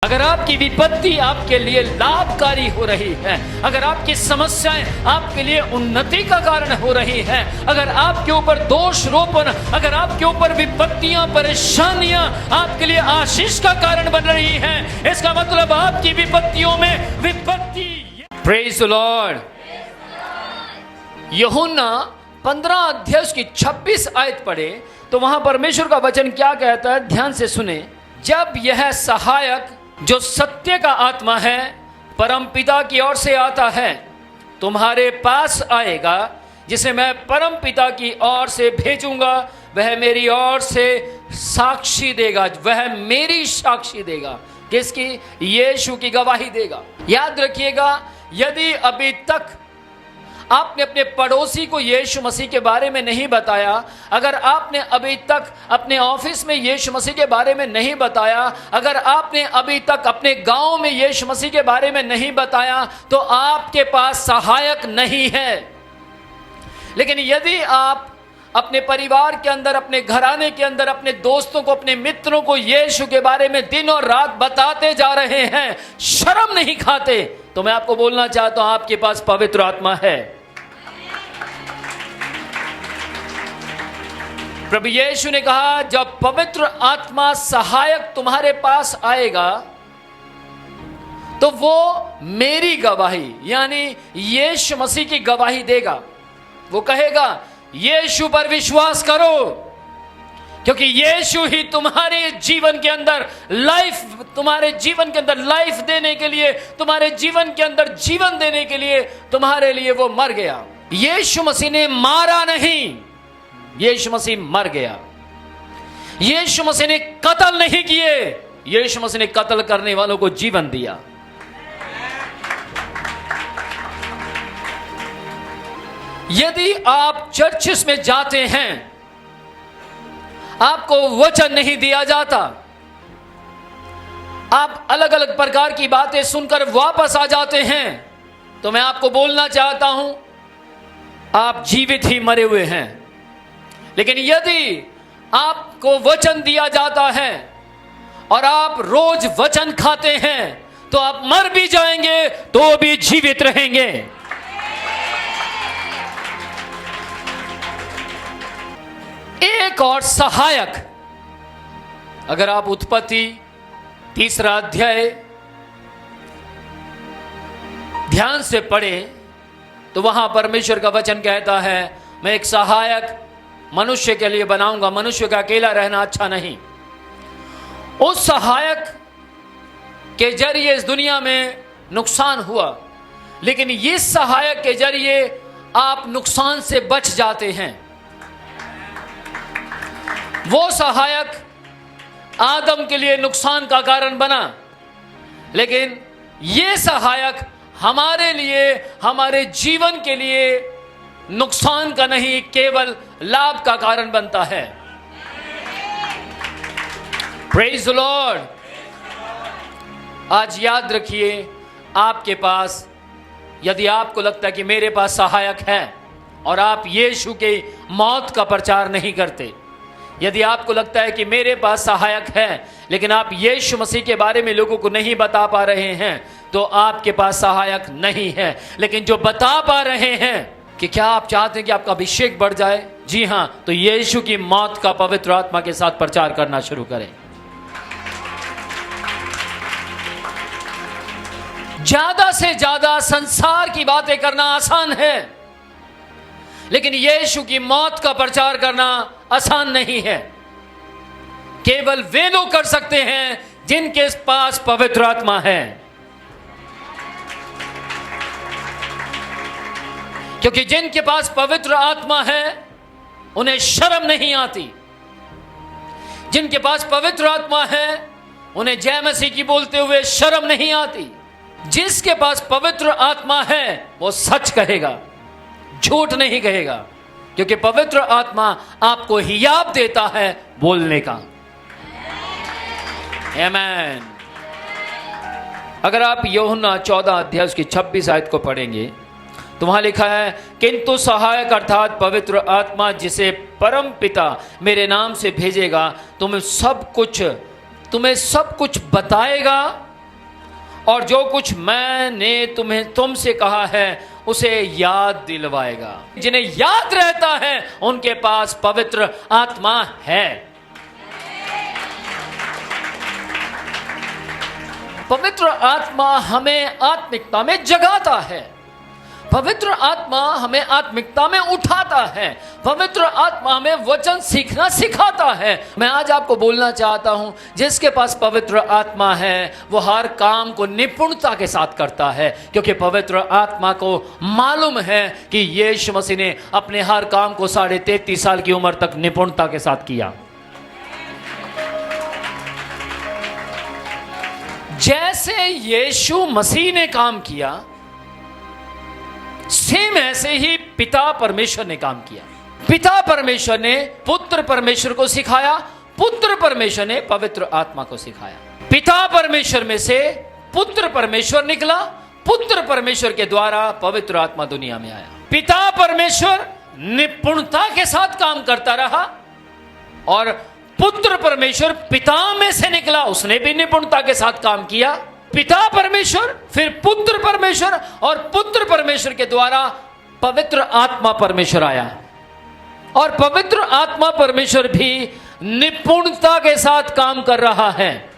अगर आपकी विपत्ति आपके लिए लाभकारी हो रही है, अगर आपकी समस्याएं आपके लिए उन्नति का कारण हो रही है, अगर आपके ऊपर दोष रोपण, अगर आपके ऊपर विपत्तियां, परेशानियां आपके लिए आशीष का कारण बन रही हैं, इसका मतलब आपकी विपत्तियों में विपत्ति। Praise the Lord. यूहन्ना 15 अध्याय की 26 आयत पढ़े तो वहां परमेश्वर का वचन क्या कहता है, ध्यान से सुने। जब यह सहायक जो सत्य का आत्मा है परमपिता की ओर से आता है तुम्हारे पास आएगा, जिसे मैं परमपिता की ओर से भेजूंगा, वह मेरी ओर से साक्षी देगा, वह मेरी साक्षी देगा। किसकी? यीशु की गवाही देगा। याद रखिएगा, यदि अभी तक आपने अपने पड़ोसी को यीशु मसीह के बारे में नहीं बताया, अगर आपने अभी तक अपने ऑफिस में यीशु मसीह के बारे में नहीं बताया, अगर आपने अभी तक अपने गांव में यीशु मसीह के बारे में नहीं बताया, तो आपके पास सहायक नहीं है। लेकिन यदि आप अपने परिवार के अंदर, अपने घराने के अंदर, अपने दोस्तों को, अपने मित्रों को यीशु के बारे में दिन और रात बताते जा रहे हैं, शर्म नहीं खाते, तो मैं आपको बोलना चाहता हूं आपके पास पवित्र आत्मा है। प्रभु यीशु ने कहा, जब पवित्र आत्मा सहायक तुम्हारे पास आएगा तो वो मेरी गवाही यानी यीशु मसीह की गवाही देगा। वो कहेगा यीशु पर विश्वास करो, क्योंकि यीशु ही तुम्हारे जीवन के अंदर लाइफ देने के लिए, तुम्हारे जीवन के अंदर जीवन देने के लिए तुम्हारे लिए वो मर गया। यीशु मसीह ने मारा नहीं, यीशु मसीह मर गया। यीशु मसीह ने कत्ल नहीं किए, यीशु मसीह ने कत्ल करने वालों को जीवन दिया। यदि आप चर्चिस में जाते हैं, आपको वचन नहीं दिया जाता, आप अलग अलग प्रकार की बातें सुनकर वापस आ जाते हैं, तो मैं आपको बोलना चाहता हूं आप जीवित ही मरे हुए हैं। लेकिन यदि आपको वचन दिया जाता है और आप रोज वचन खाते हैं, तो आप मर भी जाएंगे तो भी जीवित रहेंगे। एक और सहायक, अगर आप उत्पत्ति 3 अध्याय ध्यान से पढ़ें तो वहां परमेश्वर का वचन कहता है, मैं एक सहायक मनुष्य के लिए बनाऊंगा। मनुष्य का अकेला रहना अच्छा नहीं। उस सहायक के जरिए इस दुनिया में नुकसान हुआ, लेकिन इस सहायक के जरिए आप नुकसान से बच जाते हैं। वो सहायक आदम के लिए नुकसान का कारण बना, लेकिन ये सहायक हमारे लिए, हमारे जीवन के लिए नुकसान का नहीं, केवल लाभ का कारण बनता है। Praise the Lord. आज याद रखिए, आपके पास, यदि आपको लगता है कि मेरे पास सहायक है और आप यीशु के मौत का प्रचार नहीं करते, यदि आपको लगता है कि मेरे पास सहायक है लेकिन आप यीशु मसीह के बारे में लोगों को नहीं बता पा रहे हैं, तो आपके पास सहायक नहीं है। लेकिन जो बता पा रहे हैं कि क्या आप चाहते हैं कि आपका अभिषेक बढ़ जाए? जी हां, तो यीशु की मौत का पवित्र आत्मा के साथ प्रचार करना शुरू करें। ज्यादा से ज्यादा संसार की बातें करना आसान है, लेकिन यीशु की मौत का प्रचार करना आसान नहीं है। केवल वे लोग कर सकते हैं जिनके पास पवित्र आत्मा है, क्योंकि जिनके पास पवित्र आत्मा है उन्हें शर्म नहीं आती। जिनके पास पवित्र आत्मा है उन्हें जय मसीह की बोलते हुए शर्म नहीं आती। जिसके पास पवित्र आत्मा है वो सच कहेगा, झूठ नहीं कहेगा, क्योंकि पवित्र आत्मा आपको हियाब देता है बोलने का। आमीन। अगर आप यूहन्ना 14 अध्याय उसकी 26 आयत को पढ़ेंगे तो वहां लिखा है, किंतु सहायक अर्थात पवित्र आत्मा जिसे परम पिता मेरे नाम से भेजेगा, तुम्हें सब कुछ बताएगा और जो कुछ मैंने तुमसे कहा है उसे याद दिलवाएगा। जिन्हें याद रहता है उनके पास पवित्र आत्मा है। पवित्र आत्मा हमें आत्मिकता में जगाता है। पवित्र आत्मा हमें आत्मिकता में उठाता है। पवित्र आत्मा हमें वचन सीखना सिखाता है। मैं आज आपको बोलना चाहता हूं, जिसके पास पवित्र आत्मा है वो हर काम को निपुणता के साथ करता है, क्योंकि पवित्र आत्मा को मालूम है कि यीशु मसीह ने अपने हर काम को 33.5 साल की उम्र तक निपुणता के साथ किया। जैसे यीशु मसीह ने काम किया, सेम ऐसे ही पिता परमेश्वर ने काम किया। पिता परमेश्वर ने पुत्र परमेश्वर को सिखाया, पुत्र परमेश्वर ने पवित्र आत्मा को सिखाया। पिता परमेश्वर में से पुत्र परमेश्वर निकला, पुत्र परमेश्वर के द्वारा पवित्र आत्मा दुनिया में आया। पिता परमेश्वर निपुणता के साथ काम करता रहा और पुत्र परमेश्वर पिता में से निकला, उसने भी निपुणता के साथ काम किया। पिता परमेश्वर, फिर पुत्र परमेश्वर, और पुत्र परमेश्वर के द्वारा पवित्र आत्मा परमेश्वर आया, और पवित्र आत्मा परमेश्वर भी निपुणता के साथ काम कर रहा है।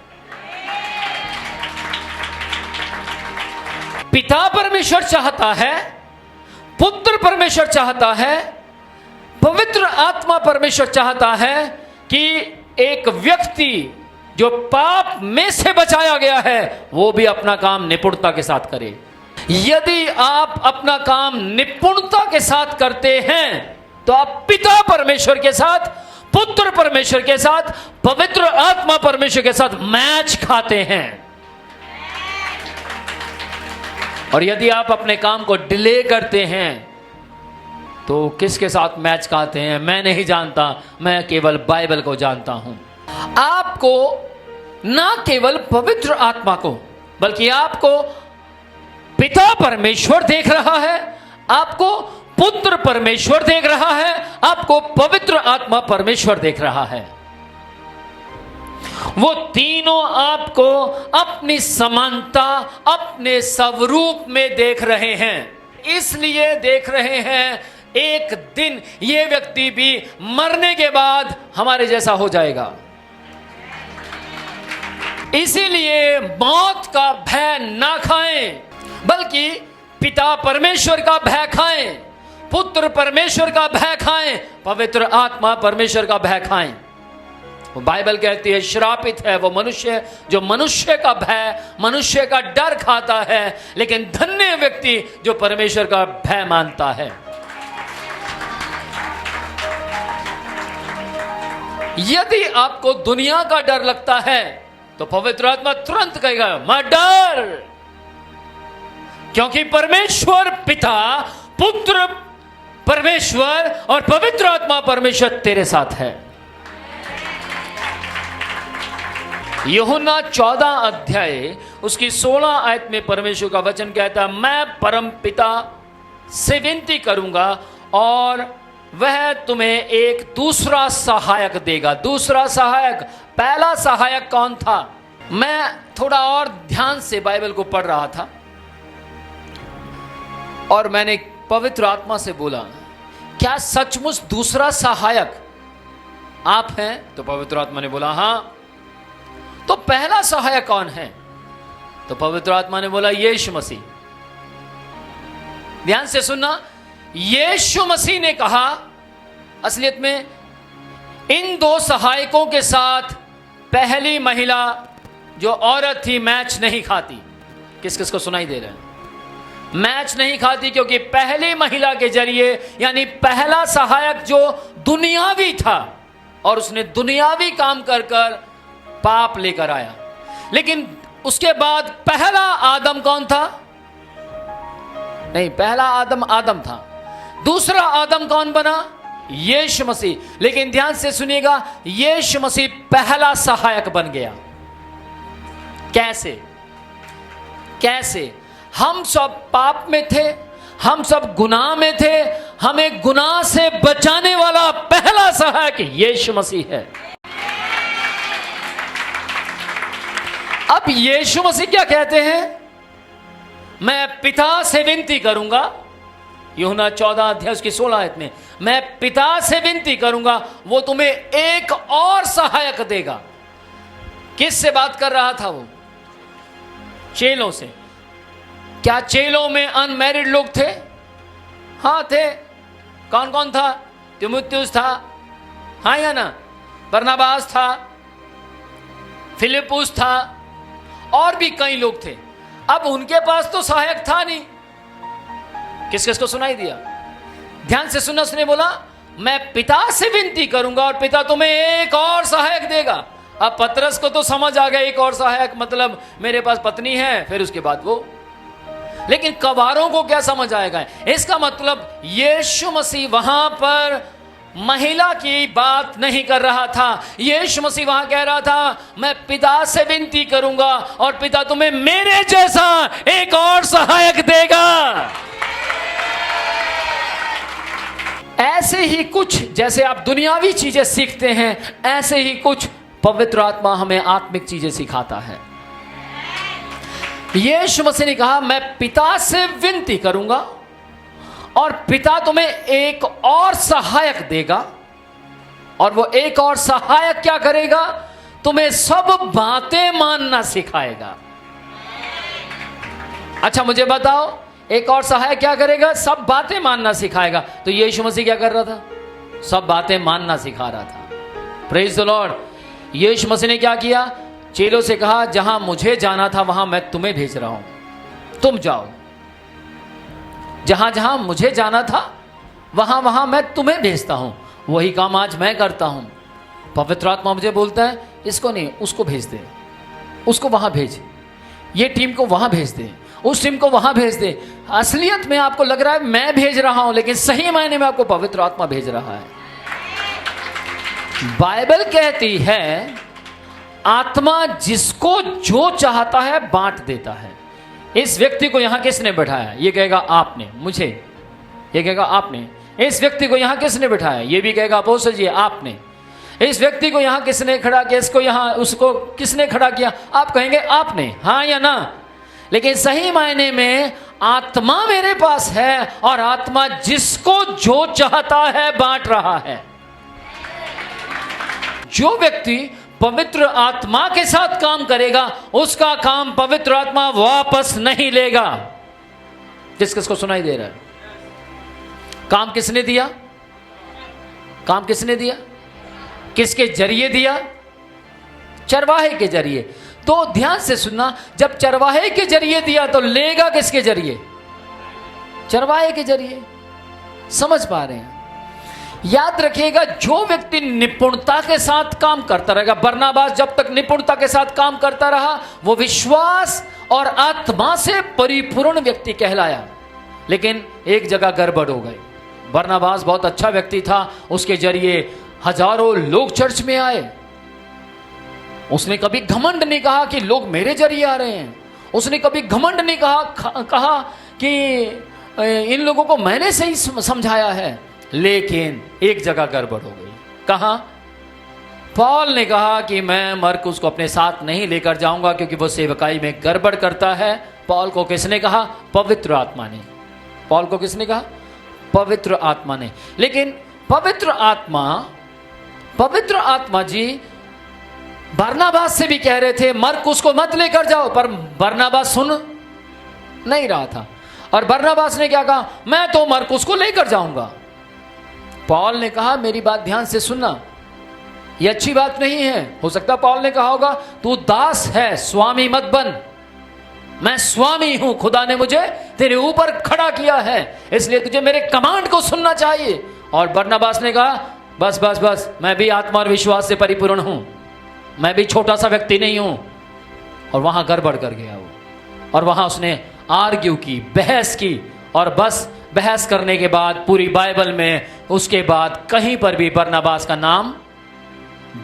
पिता परमेश्वर चाहता है, पुत्र परमेश्वर चाहता है, पवित्र आत्मा परमेश्वर चाहता है कि एक व्यक्ति जो पाप में से बचाया गया है वो भी अपना काम निपुणता के साथ करे। यदि आप अपना काम निपुणता के साथ करते हैं तो आप पिता परमेश्वर के साथ, पुत्र परमेश्वर के साथ, पवित्र आत्मा परमेश्वर के साथ मैच खाते हैं। और यदि आप अपने काम को डिले करते हैं तो किसके साथ मैच खाते हैं? मैं नहीं जानता, मैं केवल बाइबल को जानता हूं। आपको ना केवल पवित्र आत्मा को, बल्कि आपको पिता परमेश्वर देख रहा है, आपको पुत्र परमेश्वर देख रहा है, आपको पवित्र आत्मा परमेश्वर देख रहा है। वो तीनों आपको अपनी समानता, अपने स्वरूप में देख रहे हैं। इसलिए देख रहे हैं एक दिन ये व्यक्ति भी मरने के बाद हमारे जैसा हो जाएगा। इसीलिए मौत का भय ना खाएं, बल्कि पिता परमेश्वर का भय खाएं, पुत्र परमेश्वर का भय खाएं, पवित्र आत्मा परमेश्वर का भय खाएं। वो बाइबल कहती है श्रापित है वो मनुष्य जो मनुष्य का भय, मनुष्य का डर खाता है, लेकिन धन्य व्यक्ति जो परमेश्वर का भय मानता है। यदि आपको दुनिया का डर लगता है तो पवित्र आत्मा तुरंत कहेगा मत डर, क्योंकि परमेश्वर पिता, पुत्र परमेश्वर और पवित्र आत्मा परमेश्वर तेरे साथ है। यूहन्ना 14 अध्याय उसकी 16 आयत में परमेश्वर का वचन कहता है, मैं परम पिता से विनती करूंगा और वह तुम्हें एक दूसरा सहायक देगा। दूसरा सहायक, पहला सहायक कौन था? मैं थोड़ा और ध्यान से बाइबल को पढ़ रहा था और मैंने पवित्र आत्मा से बोला, क्या सचमुच दूसरा सहायक आप हैं? तो पवित्र आत्मा ने बोला हां। तो पहला सहायक कौन है? तो पवित्र आत्मा ने बोला यीशु मसीह। ध्यान से सुनना, यीशु मसीह ने कहा, असलियत में इन दो सहायकों के साथ पहली महिला जो औरत थी मैच नहीं खाती। किस किस को सुनाई दे रहा है? मैच नहीं खाती, क्योंकि पहली महिला के जरिए, यानी पहला सहायक जो दुनियावी था और उसने दुनियावी काम कर कर पाप लेकर आया। लेकिन उसके बाद पहला आदम कौन था? नहीं, पहला आदम था। दूसरा आदम कौन बना? यीशु मसीह। लेकिन ध्यान से सुनिएगा, यीशु मसीह पहला सहायक बन गया। कैसे? हम सब पाप में थे, हम सब गुनाह में थे, हमें गुनाह से बचाने वाला पहला सहायक यीशु मसीह है। अब यीशु मसीह क्या कहते हैं? मैं पिता से विनती करूंगा, यूहन्ना 14 अध्याय उसकी 16 आयत में, मैं पिता से विनती करूंगा, वो तुम्हें एक और सहायक देगा। किससे बात कर रहा था वो? चेलों से। क्या चेलों में अनमैरिड लोग थे? हाँ थे। कौन कौन था? तीमुथियुस था, हाँ या ना? बरनबास था, फिलिपुस था, और भी कई लोग थे। अब उनके पास तो सहायक था नहीं। किस किस को सुनाई दिया? ध्यान से सुनना। उसने बोला मैं पिता से विनती करूंगा और पिता तुम्हें एक और सहायक देगा। अब पतरस को तो समझ आ गया एक और सहायक मतलब मेरे पास पत्नी है, फिर उसके बाद वो। लेकिन कवारों को क्या समझ आएगा? इसका मतलब यीशु मसीह वहां पर महिला की बात नहीं कर रहा था। यीशु मसीह वहां कह रहा था मैं पिता से विनती करूंगा और पिता तुम्हें मेरे जैसा एक और सहायक देगा। ऐसे ही कुछ, जैसे आप दुनियावी चीजें सीखते हैं, ऐसे ही कुछ पवित्र आत्मा हमें आत्मिक चीजें सिखाता है। यीशु मसीह ने कहा मैं पिता से विनती करूंगा और पिता तुम्हें एक और सहायक देगा, और वो एक और सहायक क्या करेगा? तुम्हें सब बातें मानना सिखाएगा। अच्छा मुझे बताओ, एक और सहायक क्या करेगा? सब बातें मानना सिखाएगा। तो यीशु मसीह क्या कर रहा था? सब बातें मानना सिखा रहा था। Praise the Lord. यीशु मसीह ने क्या किया? चेलों से कहा जहां मुझे जाना था वहां मैं तुम्हें भेज रहा हूं, तुम जाओ। जहां जहां मुझे जाना था वहां वहां मैं तुम्हें भेजता हूं। वही काम आज मैं करता हूं। पवित्र आत्मा मुझे बोलता है इसको नहीं, उसको भेज दे, उसको वहां भेज, ये टीम को वहां भेज दे, उस टीम को वहां भेज दे। असलियत में आपको लग रहा है मैं भेज रहा हूं, लेकिन सही मायने में आपको पवित्र आत्मा भेज रहा है। बाइबल कहती है आत्मा जिसको जो चाहता है बांट देता है। इस व्यक्ति को यहां किसने बैठाया? ये कहेगा आपने, मुझे, ये कहेगा आपने। इस व्यक्ति को यहां किसने बैठाया? ये भी कहेगा अपोस्तल जी आपने। इस व्यक्ति को यहां किसने खड़ा किया? इसको यहां, उसको किसने खड़ा किया? आप कहेंगे आपने, हाँ या ना? लेकिन सही मायने में आत्मा मेरे पास है और आत्मा जिसको जो चाहता है बांट रहा है। जो व्यक्ति पवित्र आत्मा के साथ काम करेगा उसका काम पवित्र आत्मा वापस नहीं लेगा। किस किस को सुनाई दे रहा है? काम किसने दिया? काम किसने दिया? किसके जरिए दिया? चरवाहे के जरिए। तो ध्यान से सुनना, जब चरवाहे के जरिए दिया तो लेगा किसके जरिए? चरवाहे के जरिए। समझ पा रहे हैं? याद रखिएगा, जो व्यक्ति निपुणता के साथ काम करता रहेगा, बरनबास जब तक निपुणता के साथ काम करता रहा वो विश्वास और आत्मा से परिपूर्ण व्यक्ति कहलाया। लेकिन एक जगह गड़बड़ हो गई। बरनबास बहुत अच्छा व्यक्ति था, उसके जरिए हजारों लोग चर्च में आए। उसने कभी घमंड नहीं कहा कि लोग मेरे जरिए आ रहे हैं। उसने कभी घमंड नहीं कहा कि इन लोगों को मैंने सही समझाया है। लेकिन एक जगह गड़बड़ हो गई। कहां? पौल ने कहा कि मैं मरकुस को अपने साथ नहीं लेकर जाऊंगा क्योंकि वो सेवकाई में गड़बड़ करता है। पौल को किसने कहा? पवित्र आत्मा ने। पौल को किसने कहा? पवित्र आत्मा ने। लेकिन पवित्र आत्मा जी बरनबास से भी कह रहे थे मरकुस को मत लेकर जाओ, पर बरनबास सुन नहीं रहा था। और बरनबास ने क्या कहा? मैं तो मरकुस को लेकर जाऊंगा। पौल ने कहा मेरी बात ध्यान से सुनना, ये अच्छी बात नहीं है। हो सकता पौल ने कहा होगा तू दास है, स्वामी मत बन। मैं स्वामी हूं, खुदा ने मुझे तेरे ऊपर खड़ा किया है, इसलिए तुझे मेरे कमांड को सुनना चाहिए। और बरनबास ने कहा बस बस बस, मैं भी आत्मा और विश्वास से परिपूर्ण हूं, मैं भी छोटा सा व्यक्ति नहीं हूं। और वहां गड़बड़ कर गया वो, और वहां उसने आर्ग्यू की, बहस की। और बस बहस करने के बाद पूरी बाइबल में उसके बाद कहीं पर भी बरनबास का नाम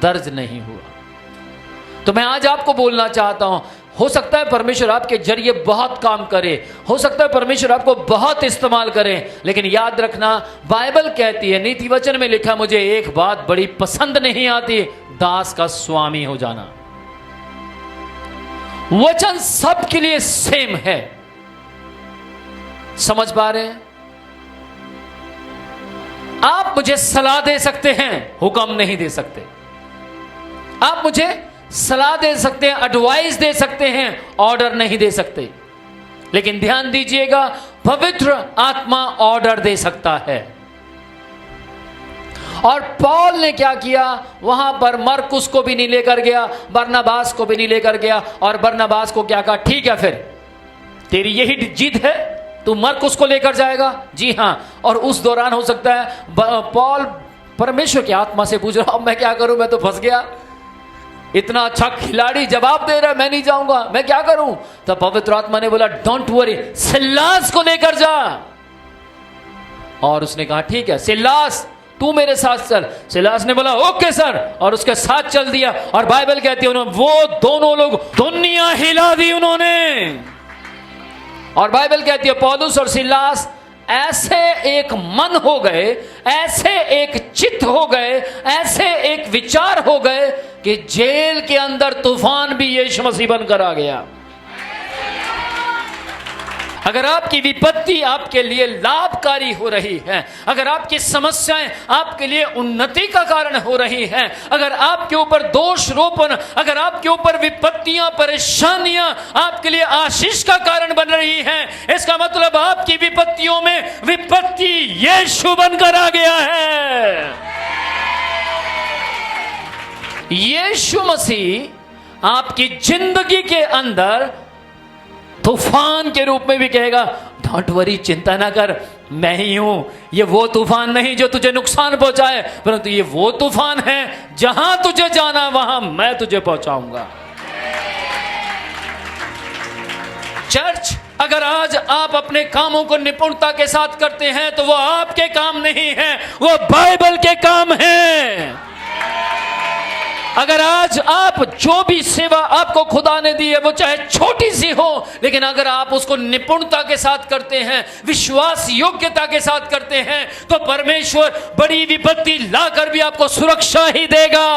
दर्ज नहीं हुआ। तो मैं आज आपको बोलना चाहता हूं, हो सकता है परमेश्वर आपके जरिए बहुत काम करे, हो सकता है परमेश्वर आपको बहुत इस्तेमाल करे, लेकिन याद रखना बाइबल कहती है, नीति वचन में लिखा, मुझे एक बात बड़ी पसंद नहीं आती, दास का स्वामी हो जाना। वचन सबके लिए सेम है। समझ पा रहे हैं? आप मुझे सलाह दे सकते हैं, हुक्म नहीं दे सकते। आप मुझे सलाह दे सकते हैं, एडवाइस दे सकते हैं, ऑर्डर नहीं दे सकते। लेकिन ध्यान दीजिएगा, पवित्र आत्मा ऑर्डर दे सकता है। और पौल ने क्या किया, वहां पर मरकुस को भी नहीं लेकर गया, बरनबास को भी नहीं लेकर गया, और बरनबास को क्या कहा, ठीक है फिर तेरी यही जिद है, तू मरकुस को लेकर जाएगा। जी हां। और उस दौरान हो सकता है पौल परमेश्वर की आत्मा से पूछ रहा, मैं क्या करूं, मैं तो फंस गया, इतना अच्छा खिलाड़ी जवाब दे रहा है, मैं नहीं जाऊंगा, मैं क्या करूं। तो पवित्र आत्मा ने बोला, डोंट वरी, सिलास को लेकर जा। और उसने कहा ठीक है सिलास, तू मेरे साथ चल। सिलास ने बोला ओके सर, और उसके साथ चल दिया। और बाइबल कहती है वो दोनों लोग दुनिया हिला दी उन्होंने। और बाइबल कहती है पौलुस और सिलास ऐसे एक मन हो गए, ऐसे एक चित्त हो गए, ऐसे एक विचार हो गए कि जेल के अंदर तूफान भी यीशु मसीह बनकर आ गया। अगर आपकी विपत्ति आपके लिए लाभकारी हो रही है, अगर आपकी समस्याएं आपके लिए उन्नति का कारण हो रही हैं, अगर आपके ऊपर दोष रोपण, अगर आपके ऊपर विपत्तियां, परेशानियां आपके लिए आशीष का कारण बन रही हैं, इसका मतलब आपकी विपत्तियों में विपत्ति यीशु बनकर आ गया है। यीशु मसीह आपकी जिंदगी के अंदर तूफान के रूप में भी कहेगा, डोंट वरी, चिंता ना कर, मैं ही हूं। ये वो तूफान नहीं जो तुझे नुकसान पहुंचाए, परंतु ये वो तूफान है जहां तुझे जाना वहां मैं तुझे पहुंचाऊंगा। चर्च, अगर आज आप अपने कामों को निपुणता के साथ करते हैं तो वो आपके काम नहीं है, वो बाइबल के काम है। अगर आज आप जो भी सेवा आपको खुदा ने दी है वो चाहे छोटी सी हो, लेकिन अगर आप उसको निपुणता के साथ करते हैं, विश्वास योग्यता के साथ करते हैं, तो परमेश्वर बड़ी विपत्ति लाकर भी आपको सुरक्षा ही देगा।